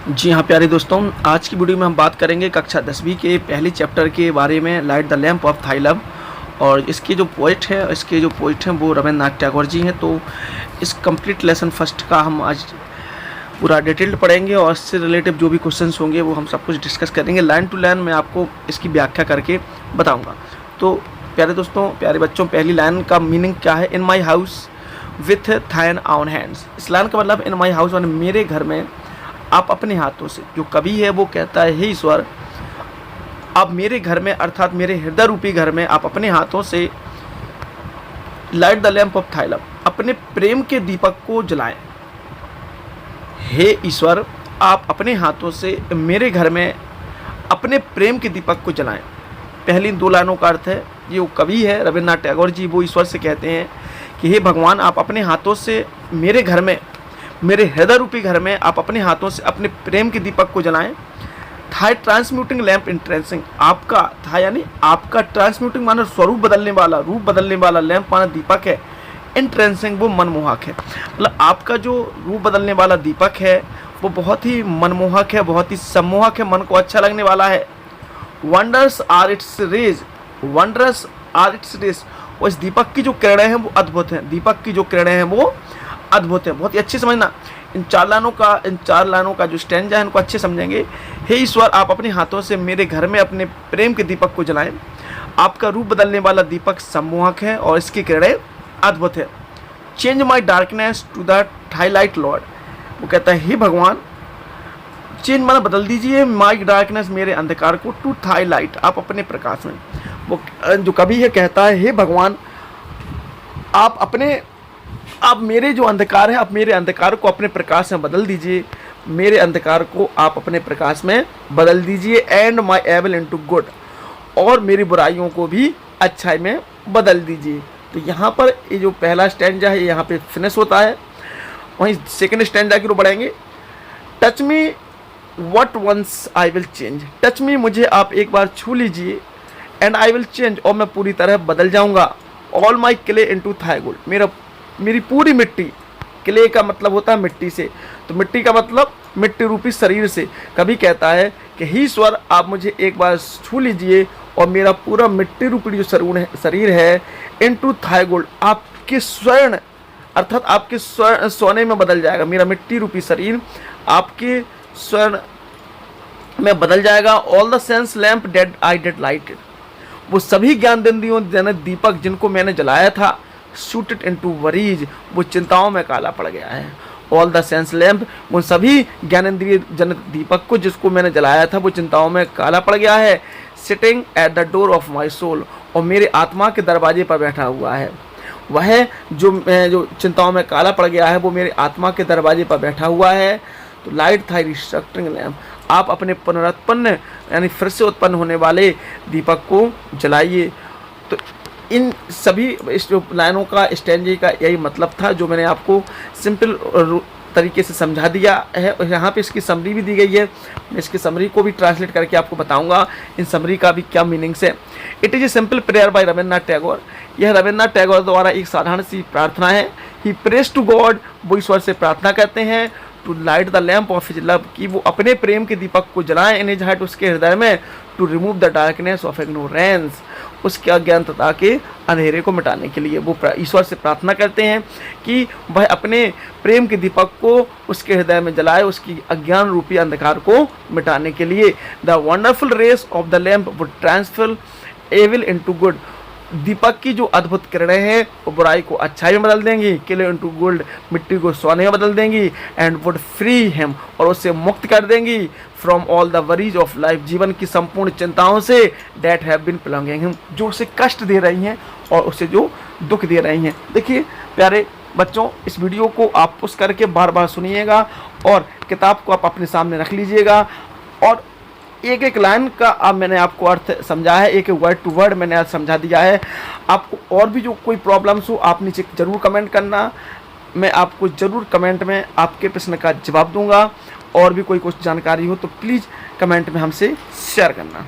जी हाँ प्यारे दोस्तों, आज की वीडियो में हम बात करेंगे कक्षा 10वीं के पहले चैप्टर के बारे में, light the lamp of thigh love. और इसके जो पोइट हैं वो रविंद्रनाथ टैगोर जी हैं। तो इस कंप्लीट लेसन फर्स्ट का हम आज पूरा डिटेल्ड पढ़ेंगे और इससे रिलेटिव जो भी क्वेश्चंस होंगे वो हम सब कुछ डिस्कस करेंगे। लाइन टू लाइन मैं आपको इसकी व्याख्या करके बताऊँगा। तो प्यारे दोस्तों, प्यारे बच्चों, पहली लाइन का मीनिंग क्या है? In my house with thine on hands. इस लाइन का मतलब इन माई हाउस यानी मेरे घर में आप अपने हाथों से। जो कवि है वो कहता है, हे ईश्वर, आप मेरे घर में अर्थात मेरे हृदय रूपी घर में आप अपने हाथों से light the lamp of thigh love, अपने प्रेम के दीपक को जलाएं। हे ईश्वर, आप अपने हाथों से मेरे घर में अपने प्रेम के दीपक को जलाएं। पहली दो लाइनों का अर्थ है, ये वो कवि है रविंद्रनाथ टैगोर जी, वो ईश्वर से कहते हैं कि हे भगवान, आप अपने हाथों से मेरे घर में, मेरे हृदय रूपी घर में आप अपने हाथों से अपने प्रेम के दीपक को जलाएं। थाई ट्रांसम्यूटिंग लैम्प इंट्रेंसिंग, आपका था यानी आपका, ट्रांसम्यूटिंग माना स्वरूप बदलने वाला, रूप बदलने वाला, लैम्प माना दीपक है, इंट्रेंसिंग वो मनमोहक है। मतलब आपका जो रूप बदलने वाला दीपक है वो बहुत ही मनमोहक है, बहुत ही सम्मोहक है, मन को अच्छा लगने वाला है। Wonders are its rays, wonders are its rays, और इस दीपक की जो किरणें हैं वो अद्भुत हैं, दीपक की जो किरणें हैं वो अद्भुत है। बहुत ही अच्छी समझना। इन चार लाइनों का जो स्टैंजा है इनको अच्छे समझेंगे। हे ईश्वर, आप अपने हाथों से मेरे घर में अपने प्रेम के दीपक को जलाएं। आपका रूप बदलने वाला दीपक सम्मोहक है और इसकी किरणें अद्भुत है। Change my darkness to the highlight lord, वो कहता है, हे भगवान, चेंज माना बदल दीजिए, माई डार्कनेस मेरे अंधकार को, टू थाई लाइट आप अपने प्रकाश में। वो जो कवि है कहता है, हे भगवान, आप मेरे जो अंधकार है, आप मेरे अंधकार को अपने प्रकाश में बदल दीजिए, मेरे अंधकार को आप अपने प्रकाश में बदल दीजिए। And my evil into good, और मेरी बुराइयों को भी अच्छाई में बदल दीजिए। तो यहाँ पर ये जो पहला स्टैंजा है यहाँ पे फिनिश होता है। वहीं सेकंड स्टैंजा की ओर बढ़ेंगे। Touch me what once I will change, touch me, मुझे आप एक बार छू लीजिए, एंड आई विल चेंज, और मैं पूरी तरह बदल जाऊँगा। All my clay into thy gold, मेरी पूरी मिट्टी, क्ले का मतलब होता है मिट्टी से, तो मिट्टी का मतलब मिट्टी रूपी शरीर से। कभी कहता है कि हे ईश्वर, आप मुझे एक बार छू लीजिए और मेरा पूरा मिट्टी रूपी जो शरीर है इनटू थाई गोल्ड, आपके स्वर्ण अर्थात आपके सोने में बदल जाएगा। मेरा मिट्टी रूपी शरीर आपके स्वर्ण में बदल जाएगा। All the sense lamp dead I did lighted, वो सभी ज्ञानेंद्रियों जनित दीपक जिनको मैंने जलाया था, शूटेड इनटू वरीज, वो चिंताओं में काला पड़ गया है। ऑल द सेंस लैम्प, उन सभी ज्ञानेंद्रिय जनित दीपक को जिसको मैंने जलाया था वो चिंताओं में काला पड़ गया है। Sitting at the door of my soul, और मेरे आत्मा के दरवाजे पर बैठा हुआ है। वह जो चिंताओं में काला पड़ गया है वो मेरे आत्मा के दरवाजे पर बैठा हुआ है। तो लाइट थाई रिस्ट्रक्टिंग लैम्प, आप अपने पुनरुत्पन्न यानी फिर से उत्पन्न होने वाले दीपक को जलाइए। तो इन सभी इस जो लाइनों का, स्टैंजे का यही मतलब था जो मैंने आपको सिंपल तरीके से समझा दिया है। और यहाँ पे इसकी समरी भी दी गई है, मैं इसकी समरी को भी ट्रांसलेट करके आपको बताऊंगा इन समरी का भी क्या मीनिंग्स है। It is a simple prayer by Rabindranath Tagore, यह रविंद्रनाथ टैगोर द्वारा एक साधारण सी प्रार्थना है। ही प्रेज टू गॉड, वो ईश्वर से प्रार्थना करते हैं, to light the lamp of his love, कि वो अपने प्रेम के दीपक को जलाएं इन हिज हार्ट, उसके हृदय में, to remove the darkness of ignorance, उसके अज्ञानता के अंधेरे को मिटाने के लिए वो ईश्वर से प्रार्थना करते हैं कि वह अपने प्रेम के दीपक को उसके हृदय में जलाए, उसकी अज्ञान रूपी अंधकार को मिटाने के लिए। The wonderful rays of the lamp would transfer evil into good, दीपक की जो अद्भुत किरणें हैं वो बुराई को अच्छाई में बदल देंगी। क्ले इनटू गोल्ड, मिट्टी को सोने में बदल देंगी। एंड वुड फ्री हिम, और उससे मुक्त कर देंगी। From all the worries of life, जीवन की संपूर्ण चिंताओं से, डेट हैव बीन प्लंगिंग हिम, जो उसे कष्ट दे रही हैं और उसे जो दुख दे रही हैं। देखिए प्यारे बच्चों, इस वीडियो को आप पुश करके बार बार सुनिएगा और किताब को आप अपने सामने रख लीजिएगा, और एक एक लाइन का अब मैंने आपको अर्थ समझा है, एक एक वर्ड टू वर्ड मैंने आज समझा दिया है। आपको और भी जो कोई प्रॉब्लम्स हो आप नीचे ज़रूर कमेंट करना, मैं आपको ज़रूर कमेंट में आपके प्रश्न का जवाब दूंगा। और भी कोई कुछ जानकारी हो तो प्लीज़ कमेंट में हमसे शेयर करना।